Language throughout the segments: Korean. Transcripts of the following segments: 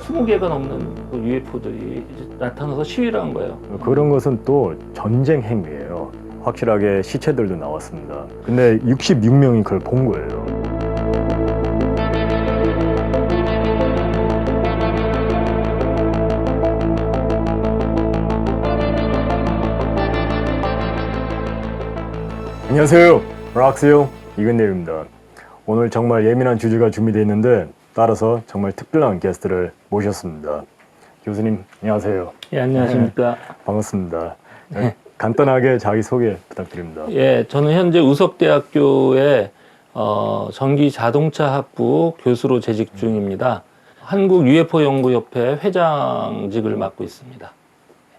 20개가 넘는 그 UFO들이 나타나서 시위를 한 거예요. 그런 것은 또 전쟁 행위예요. 확실하게 시체들도 나왔습니다. 근데 66명이 그걸 본 거예요. 안녕하세요. 락스요. 이근대입니다. 오늘 정말 예민한 주제가 준비되어 있는데 따라서 정말 특별한 게스트를 모셨습니다. 교수님 안녕하세요. 예, 안녕하십니까. 반갑습니다. 간단하게 자기소개 부탁드립니다. 예, 저는 현재 우석대학교의 전기자동차학부 교수로 재직 중입니다. 한국 UFO 연구협회 회장직을 맡고 있습니다.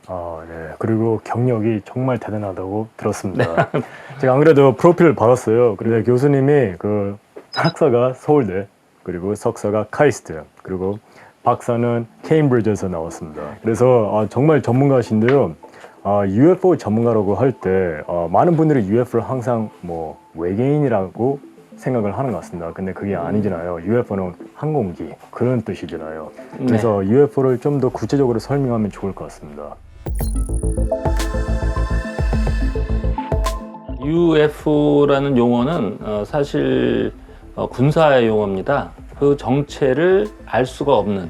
아, 네. 그리고 경력이 정말 대단하다고 들었습니다. 제가 안 그래도 프로필을 받았어요. 그런데 교수님이 그 학사가 서울대, 그리고 석사가 카이스트, 그리고 박사는 케임브리지에서 나왔습니다. 그래서 정말 전문가신데요. UFO 전문가라고 할 때 많은 분들이 UFO를 항상 뭐 외계인이라고 생각을 하는 것 같습니다. 근데 그게 아니잖아요. UFO는 항공기 그런 뜻이잖아요. 그래서 네. UFO를 좀 더 구체적으로 설명하면 좋을 것 같습니다. UFO라는 용어는 사실 군사의 용어입니다. 그 정체를 알 수가 없는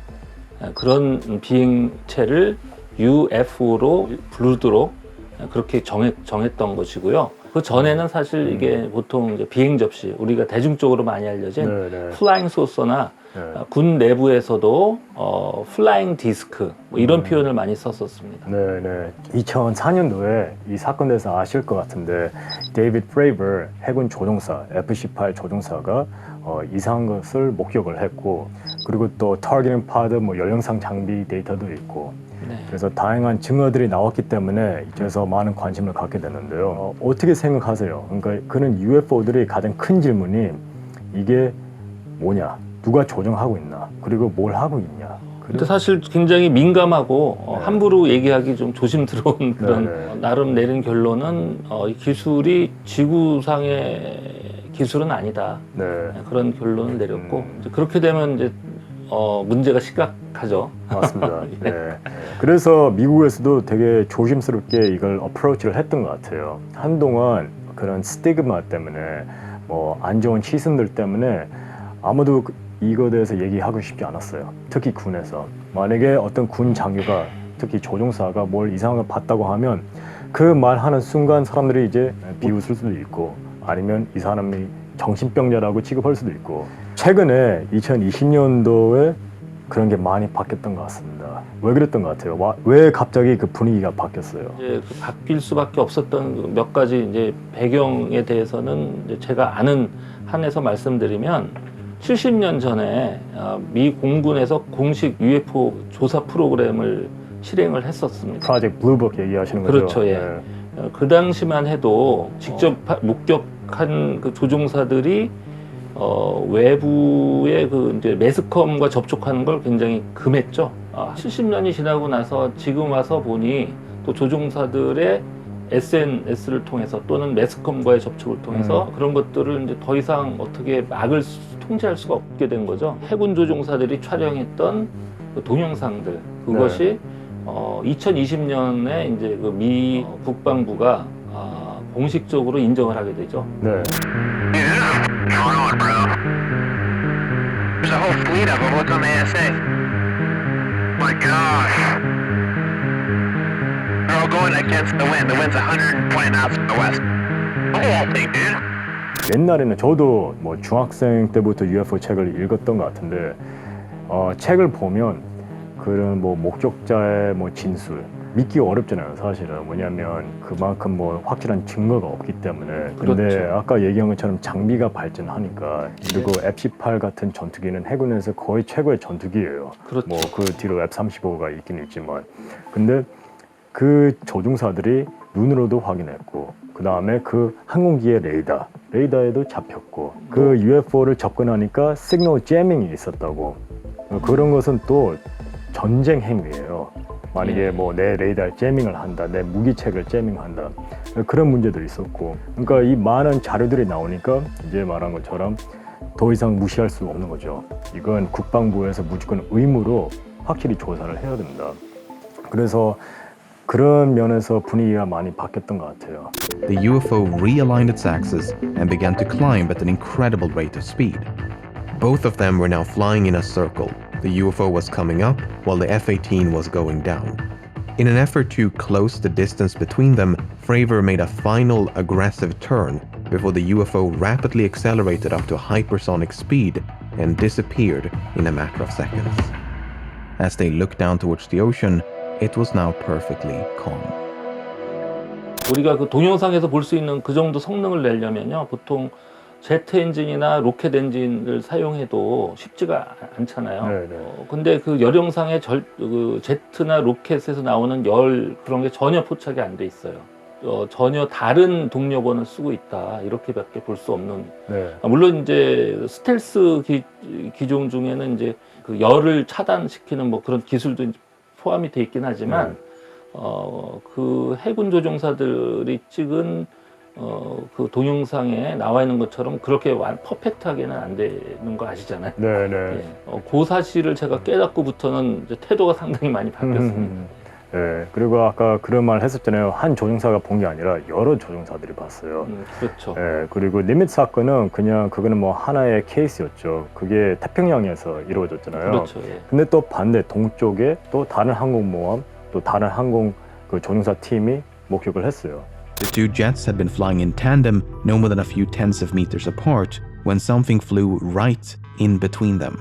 그런 비행체를 UFO로 부르도록 그렇게 정했던 것이고요. 그 전에는 사실 이게 보통 이제 비행 접시, 우리가 대중적으로 많이 알려진 플라잉 소서나 군 내부에서도 플라잉 디스크 뭐 이런 표현을 많이 썼었습니다. 네네. 2004년도에 이 사건에 대해서 아실 것 같은데 데이비드 프레이버 해군 조종사 F-18 조종사가 이상한 것을 목격을 했고, 그리고 또 타겟팅 파드 뭐 연령상 장비 데이터도 있고, 그래서 다양한 증거들이 나왔기 때문에 이제서 많은 관심을 갖게 되는데요. 어떻게 생각하세요? 그러니까 그런 UFO들이 가장 큰 질문이 이게 뭐냐, 누가 조종하고 있나, 그리고 뭘 하고 있냐. 근데 사실 굉장히 민감하고 함부로 얘기하기 좀 조심스러운 그런 나름 내린 결론은 이 기술이 지구상의 기술은 아니다. 그런 결론을 내렸고 이제 그렇게 되면 이제 문제가 심각하죠. 맞습니다. 네. 그래서 미국에서도 되게 조심스럽게 이걸 어프로치를 했던 것 같아요. 한동안 그런 스티그마 때문에 뭐 안 좋은 시선들 때문에 아무도 이거에 대해서 얘기하고 싶지 않았어요. 특히 군에서. 만약에 어떤 군 장교가, 특히 조종사가 뭘 이상한 걸 봤다고 하면 그 말하는 순간 사람들이 이제 비웃을 수도 있고, 아니면 이 사람이 정신병자라고 취급할 수도 있고. 최근에 2020년도에 그런 게 많이 바뀌었던 것 같습니다. 왜 그랬던 것 같아요? 왜 갑자기 그 분위기가 바뀌었어요? 이제 바뀔 수밖에 없었던 몇 가지 이제 배경에 대해서는 이제 제가 아는 한에서 말씀드리면 70년 전에 미 공군에서 공식 UFO 조사 프로그램을 실행을 했었습니다. 프로젝트 블루북 얘기하시는 거죠? 그렇죠. 예. 그 당시만 해도 직접 목격한 그 조종사들이 외부의 그 이제 매스컴과 접촉하는 걸 굉장히 금했죠. 70년이 지나고 나서 지금 와서 보니 또 조종사들의 SNS를 통해서 또는 매스컴과의 접촉을 통해서 그런 것들을 이제 더 이상 어떻게 통제할 수가 없게 된 거죠. 해군 조종사들이 촬영했던 그 동영상들, 그것이 2020년에 이제 그 미 국방부가 공식적으로 인정을 하게 되죠. 네. There's a whole fleet of them. Look on the ASA. My gosh. They're all going against the wind. The wind's 120 knots from the west. The whole thing, dude. 옛날에는 저도 뭐 중학생 때부터 UFO 책을 읽었던 것 같은데 책을 보면 그런 뭐 목격자의 뭐 진술 믿기 어렵잖아요. 사실은 뭐냐면 그만큼 뭐 확실한 증거가 없기 때문에. 근데 그렇죠. 아까 얘기한 것처럼 장비가 발전하니까, 그리고 F-18 같은 전투기는 해군에서 거의 최고의 전투기예요. 그렇죠. 뭐 그 뒤로 F-35가 있긴 있지만, 근데 그 조종사들이 눈으로도 확인했고, 그 다음에 그 항공기의 레이더에도 잡혔고, 그 UFO를 접근하니까 시그널 재밍이 있었다고. 그런 것은 또 전쟁 행위예요. 만약에 뭐 내 레이더 재밍을 한다, 내 무기체를 재밍한다, 그런 문제들이 있었고. 그러니까 이 많은 자료들이 나오니까 이제 말한 것처럼 더 이상 무시할 수 없는 거죠. 이건 국방부에서 무조건 의무로 확실히 조사를 해야 됩니다. 그래서 그런 면에서 분위기가 많이 바뀌었던 것 같아요. The UFO realigned its axis and began to climb at an incredible rate of speed. Both of them were now flying in a circle. The UFO was coming up while the F-18 was going down. In an effort to close the distance between them, Fravor made a final aggressive turn before the UFO rapidly accelerated up to hypersonic speed and disappeared in a matter of seconds. As they looked down towards the ocean, it was now perfectly calm. 우리가 그 동영상에서 볼 수 있는 그 정도 성능을 내려면요, 보통 제트 엔진이나 로켓 엔진을 사용해도 쉽지가 않잖아요. 네네. 근데 그 열영상의 그 제트나 로켓에서 나오는 열 그런 게 전혀 포착이 안 돼 있어요. 전혀 다른 동력원을 쓰고 있다, 이렇게밖에 볼 수 없는. 네. 물론 이제 스텔스 기종 중에는 이제 그 열을 차단시키는 뭐 그런 기술도 포함이 돼 있긴 하지만 그 해군 조종사들이 찍은 그 동영상에 나와 있는 것처럼 그렇게 퍼펙트하게는 안 되는 거 아시잖아요. 네네. 예. 그 사실을 제가 깨닫고부터는 이제 태도가 상당히 많이 바뀌었습니다. 네. 그리고 아까 그런 말 했었잖아요. 한 조종사가 본 게 아니라 여러 조종사들이 봤어요. 그렇죠. 네. 그리고 니미츠 사건은 그거는 뭐 하나의 케이스였죠. 그게 태평양에서 이루어졌잖아요. 그렇죠. 예. 근데 또 반대 동쪽에 또 다른 항공모함, 또 다른 항공 그 조종사 팀이 목격을 했어요. The two jets had been flying in tandem no more than a few tens of meters apart when something flew right in between them.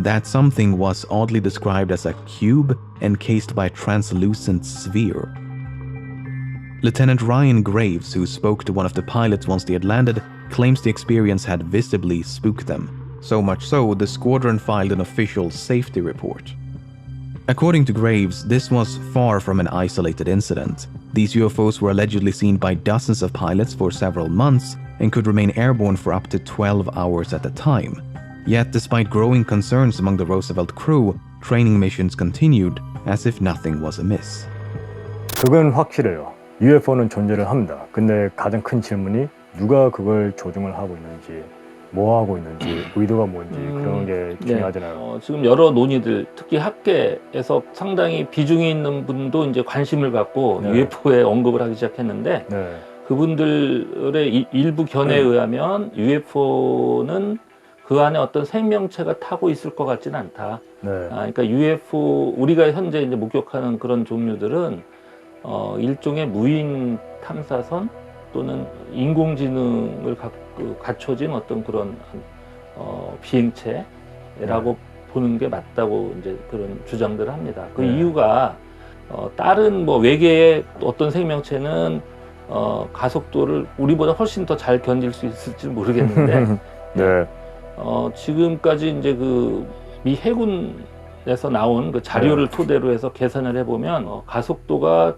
That something was oddly described as a cube encased by a translucent sphere. Lieutenant Ryan Graves, who spoke to one of the pilots once they had landed, claims the experience had visibly spooked them. So much so, the squadron filed an official safety report. According to Graves, this was far from an isolated incident. These UFOs were allegedly seen by dozens of pilots for several months and could remain airborne for up to 12 hours at a time. Yet, despite growing concerns among the Roosevelt crew, training missions continued as if nothing was amiss. 그건 확실해요. UFO는 존재를 합니다. 근데 가장 큰 질문이 누가 그걸 조종을 하고 있는지, 뭐 하고 있는지, 의도가 뭔지 그런 게 중요하잖아요. 네. 지금 여러 논의들, 특히 학계에서 상당히 비중이 있는 분도 이제 관심을 갖고 네. UFO에 언급을 하기 시작했는데 네. 그분들의 일부 견해에 의하면 UFO는 그 안에 어떤 생명체가 타고 있을 것 같지는 않다. 네. 그러니까 UFO, 우리가 현재 이제 목격하는 그런 종류들은 일종의 무인 탐사선 또는 인공지능을 갖춰진 어떤 그런 비행체라고 보는 게 맞다고 이제 그런 주장들을 합니다. 그 이유가 다른 뭐 외계의 어떤 생명체는 가속도를 우리보다 훨씬 더 잘 견딜 수 있을지 모르겠는데 네. 지금까지 이제 그 미 해군에서 나온 그 자료를 토대로 해서 계산을 해보면 가속도가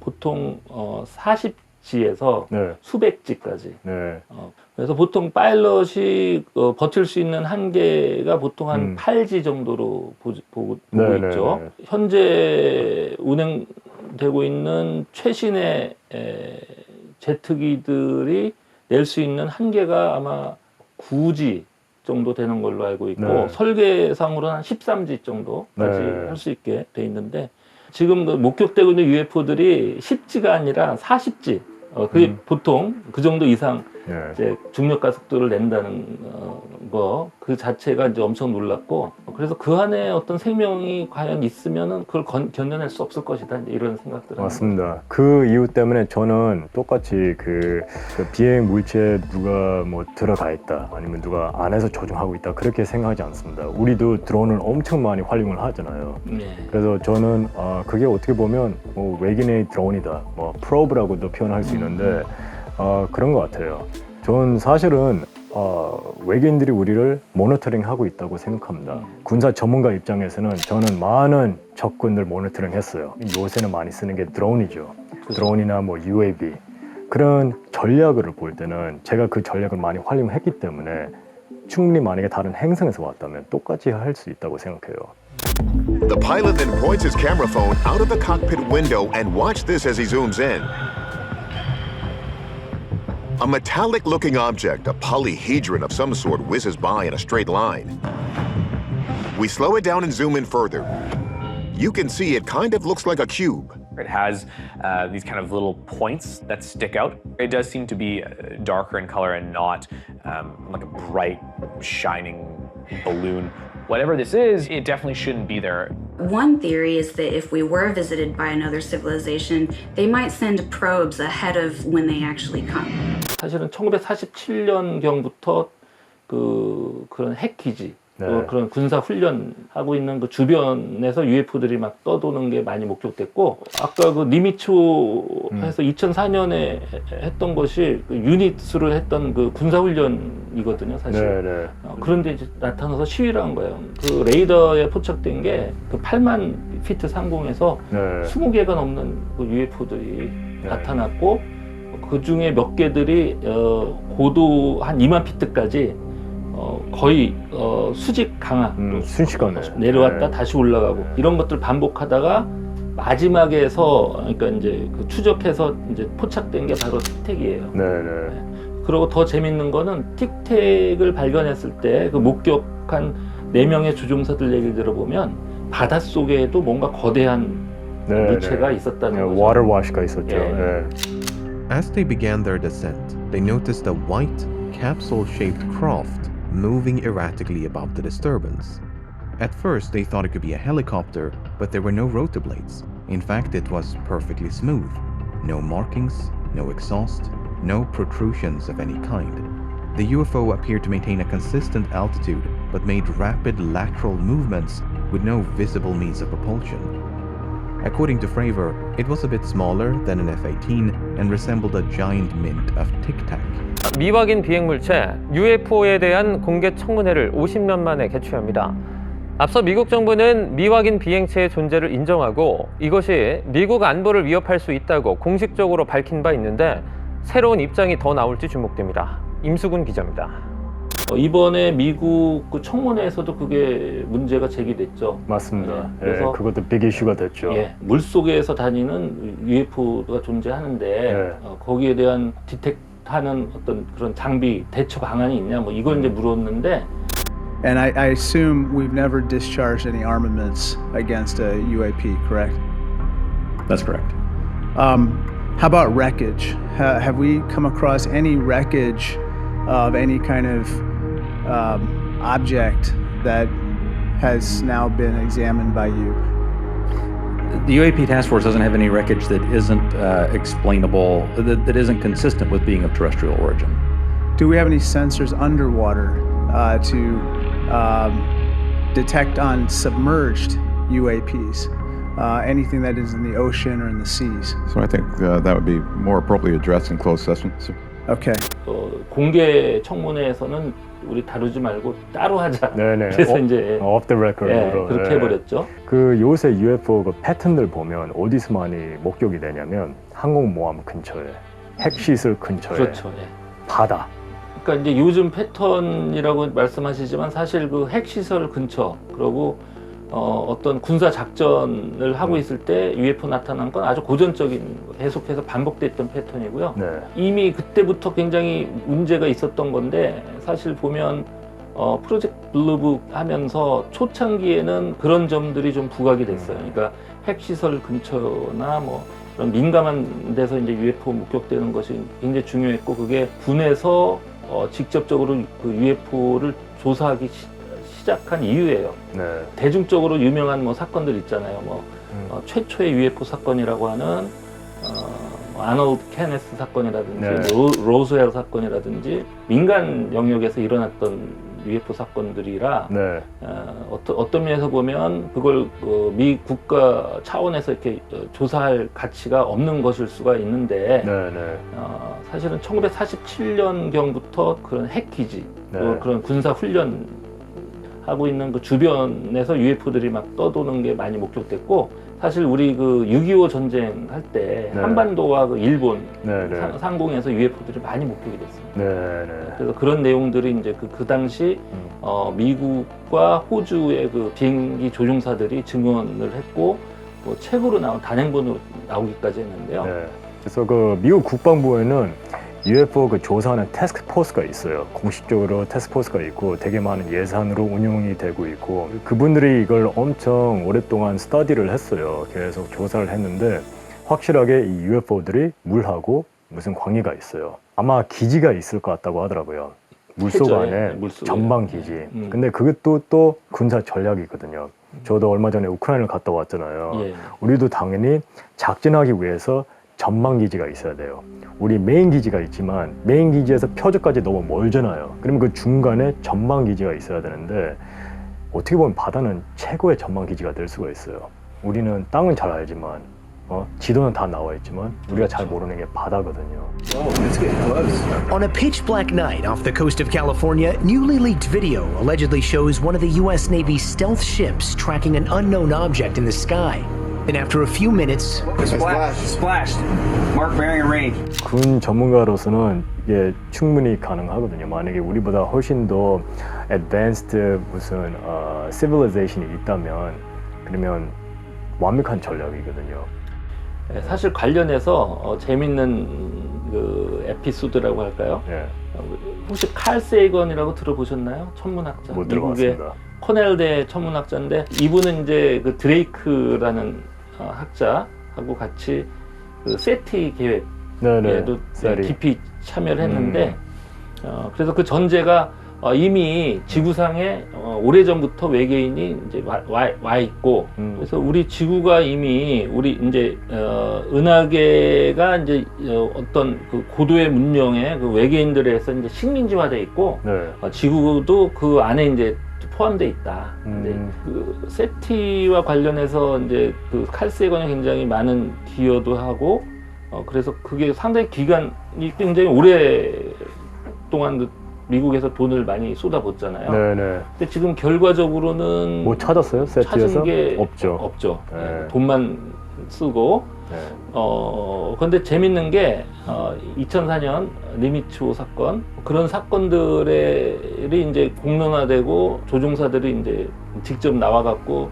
보통 40G에서 네. 수백 G까지. 네. 그래서 보통 파일럿이 버틸 수 있는 한계가 보통 한 8G 정도로 보고 있죠. 현재 운행되고 있는 최신의 제트기들이 낼 수 있는 한계가 아마 9G 정도 되는 걸로 알고 있고 네. 설계상으로는 한 13G 정도까지 네. 할 수 있게 돼 있는데 지금 그 목격되고 있는 UFO들이 10G가 아니라 40G 그게 보통 그 정도 이상 네. 이제 중력 가속도를 낸다는 거 그 자체가 이제 엄청 놀랍고 그래서 그 안에 어떤 생명이 과연 있으면은 그걸 견뎌낼 수 없을 것이다 이제 이런 생각들을 맞습니다. 그 이유 때문에 저는 똑같이 그 비행 물체에 누가 뭐 들어가 있다 아니면 누가 안에서 조종하고 있다 그렇게 생각하지 않습니다. 우리도 드론을 엄청 많이 활용을 하잖아요. 네. 그래서 저는 그게 어떻게 보면 뭐 외계인의 드론이다, 뭐 프로브라고도 표현할 수 있는데 그런 것 같아요. 전 사실은 외계인들이 우리를 모니터링하고 있다고 생각합니다. 군사 전문가 입장에서는 저는 많은 적군들 모니터링했어요. 요새는 많이 쓰는 게 드론이죠. 드론이나 뭐 UAV 그런 전략을 볼 때는 제가 그 전략을 많이 활용했기 때문에 충분히 만약에 다른 행성에서 왔다면 똑같이 할 수 있다고 생각해요. The pilot then points his camera phone out of the cockpit window and watch this as he zooms in. A metallic-looking object, a polyhedron of some sort, whizzes by in a straight line. We slow it down and zoom in further. You can see it kind of looks like a cube. It has these kind of little points that stick out. It does seem to be darker in color and not like a bright, shining balloon. Whatever this is, it definitely shouldn't be there. One theory is that if we were visited by another civilization, they might send probes ahead of when they actually come. 사실은 1947년경부터 그런 핵기지, 또 그런 군사 훈련하고 있는 그 주변에서 UFO들이 막 떠도는 게 많이 목격됐고, 아까 그 니미초에서 2004년에 했던 것이 그 유닛으로 했던 그 군사 훈련이거든요, 사실. 그런데 이제 나타나서 시위를 한 거예요. 그 레이더에 포착된 게 그 8만 피트 상공에서 20개가 넘는 그 UFO들이 나타났고, 그 중에 몇 개들이 고도 한 2만 피트까지 거의 수직 강화, 순식간에 내려왔다 다시 올라가고 이런 것들 반복하다가 마지막에서 그러니까 이제 그 추적해서 이제 포착된 게 바로 틱택이에요. 그리고 더 재밌는 거는 틱택을 발견했을 때 그 목격한 4명의 조종사들 얘기를 들어보면 바닷속에도 뭔가 거대한 물체가 있었다는 거죠. water wash가 있었죠. As they began their descent, they noticed a white, capsule-shaped craft moving erratically above the disturbance. At first, they thought it could be a helicopter, but there were no rotor blades. In fact, it was perfectly smooth. No markings, no exhaust, no protrusions of any kind. The UFO appeared to maintain a consistent altitude, but made rapid lateral movements with no visible means of propulsion. According to Fravor, it was a bit smaller than an F-18 and resembled a giant mint of Tic Tac. 미확인 비행물체 UFO에 대한 공개 청문회를 50년 만에 개최합니다. 앞서 미국 정부는 미확인 비행체의 존재를 인정하고 이것이 미국 안보를 위협할 수 있다고 공식적으로 밝힌 바 있는데 새로운 입장이 더 나올지 주목됩니다. 임수근 기자입니다. 이번에 미국 그 청문회에서도 그게 문제가 제기됐죠. 맞습니다. 그래서 그것도 빅 이슈가 됐죠. 물속에서 다니는 UFO가 존재하는데 거기에 대한 디텍트하는 어떤 그런 장비 대처 방안이 있냐 뭐 이걸 이제 물었는데. And I assume we've never discharged any armaments against a UAP, correct? That's correct. How about wreckage? Have we come across any wreckage of any kind of object that has now been examined by you? The UAP task force doesn't have any wreckage that isn't explainable, that isn't consistent with being of terrestrial origin. Do we have any sensors underwater to detect on submerged UAPs? Anything that is in the ocean or in the seas? So I think that would be more appropriately addressed in closed session. Okay. 공개 청문회에서는 우리 다루지 말고 따로 하자. 그래서 이제 off the record으로 그렇게 해버렸죠. 그 요새 UFO 그 패턴들 보면 어디서 많이 목격이 되냐면 항공모함 근처에, 핵시설 근처에, 그렇죠. 바다. 그러니까 이제 요즘 패턴이라고 말씀하시지만 사실 그 핵시설 근처 그리고 어떤 군사 작전을 하고 있을 때 UFO 나타난 건 아주 고전적인 계속해서 반복됐던 패턴이고요. 이미 그때부터 굉장히 문제가 있었던 건데 사실 보면 프로젝트 블루북 하면서 초창기에는 그런 점들이 좀 부각이 됐어요. 그러니까 핵시설 근처나 뭐 그런 민감한 데서 이제 UFO 목격되는 것이 굉장히 중요했고 그게 군에서 직접적으로 그 UFO를 조사하기 시작한 이유예요. 대중적으로 유명한 뭐 사건들 있잖아요. 최초의 UFO 사건이라고 하는 아놀드 케네스 사건이라든지 로스웰 사건이라든지 민간 영역에서 일어났던 UFO 사건들이라 어떤 면에서 보면 그걸 미 국가 차원에서 이렇게 조사할 가치가 없는 것일 수가 있는데 사실은 1947년경부터 그런 핵기지 그런 군사 훈련 하고 있는 그 주변에서 UFO들이 막 떠도는 게 많이 목격됐고 사실 우리 그 6.25 전쟁 할 때 한반도와 그 일본 상공에서 UFO들이 많이 목격이 됐습니다. 그래서 그런 내용들이 이제 그 당시 미국과 호주의 그 비행기 조종사들이 증언을 했고 뭐 책으로 나온 단행본으로 나오기까지 했는데요. 그래서 그 미국 국방부에는 UFO 그 조사하는 태스크포스가 있어요. 공식적으로 태스크포스가 있고 되게 많은 예산으로 운영이 되고 있고 그분들이 이걸 엄청 오랫동안 스터디를 했어요. 계속 조사를 했는데 확실하게 이 UFO들이 물하고 무슨 관계가 있어요. 아마 기지가 있을 것 같다고 하더라고요. 물속 해저에, 안에 물속에. 전방 기지. 근데 그것도 또 군사 전략이거든요. 저도 얼마 전에 우크라이나를 갔다 왔잖아요. 예. 우리도 당연히 작전하기 위해서 전방 기지가 있어야 돼요. 우리 메인 기지가 있지만 메인 기지에서 표적까지 너무 멀잖아요. 그러면 그 중간에 전방 기지가 있어야 되는데 어떻게 보면 바다는 최고의 전방 기지가 될 수가 있어요. 우리는 땅은 잘 알지만 지도는 다 나와 있지만 우리가 잘 모르는 게 바다거든요. On a pitch black night off the coast of California, newly leaked video allegedly shows one of the U.S. Navy's stealth ships tracking an unknown object in the sky. Then after a few minutes, Splashed. Mark bearing and range. 군 전문가로서는 이게 충분히 가능하거든요. 만약에 우리보다 훨씬 더 advanced 무슨 civilization이 있다면 그러면 완벽한 전략이거든요. 사실 관련해서 재밌는 그 에피소드라고 할까요? 예. 혹시 칼 세이건이라고 들어보셨나요? 천문학자. 못 미국의 들어봤습니다. 코넬대 천문학자인데 이분은 이제 그 드레이크라는 학자하고 같이 그 세티 계획에도 깊이 참여를 했는데 그래서 그 전제가 이미 지구상에 오래전부터 외계인이 이제 와 있고 그래서 우리 지구가 이미 우리 이제 은하계가 이제 어떤 그 고도의 문명의 그 외계인들에 의해서 이제 식민지화돼 있고 지구도 그 안에 이제 포함돼 있다. 근데 그 세티와 관련해서 이제 그 칼 세이건이 굉장히 많은 기여도 하고 그래서 그게 상당히 기간이 굉장히 오랫동안 미국에서 돈을 많이 쏟아붓잖아요. 네네. 근데 지금 결과적으로는 뭐 찾았어요? 세티에서? 찾은 게 없죠. 없죠. 네. 돈만 쓰고. 네. 그런데 재밌는 게 2004년 리미츠호 사건 그런 사건들이 이제 공론화되고 조종사들이 이제 직접 나와갖고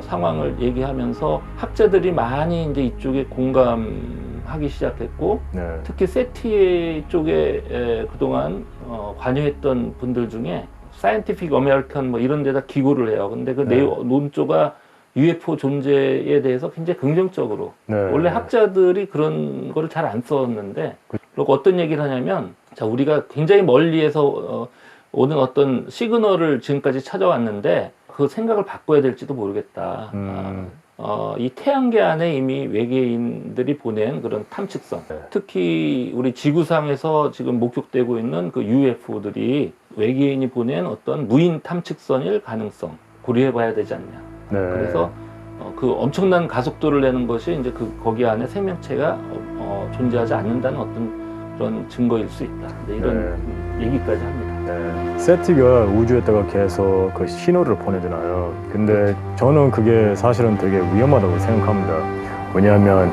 상황을 얘기하면서 학자들이 많이 이제 이쪽에 공감하기 시작했고 특히 세티 쪽에 그동안 관여했던 분들 중에 사이언티픽 어메리칸 뭐 이런 데다 기고를 해요. 근데 그 논조가 UFO 존재에 대해서 굉장히 긍정적으로 원래 학자들이 그런 거를 잘 안 썼는데 그리고 어떤 얘기를 하냐면 자 우리가 굉장히 멀리에서 오는 어떤 시그널을 지금까지 찾아왔는데 그 생각을 바꿔야 될지도 모르겠다. 이 태양계 안에 이미 외계인들이 보낸 그런 탐측선 특히 우리 지구상에서 지금 목격되고 있는 그 UFO들이 외계인이 보낸 어떤 무인 탐측선일 가능성 고려해 봐야 되지 않냐. 그래서 그 엄청난 가속도를 내는 것이 이제 그 거기 안에 생명체가 존재하지 않는다는 어떤 그런 증거일 수 있다. 이런 얘기까지 합니다. 세티가 우주에다가 계속 그 신호를 보내잖아요. 근데 저는 그게 사실은 되게 위험하다고 생각합니다. 왜냐하면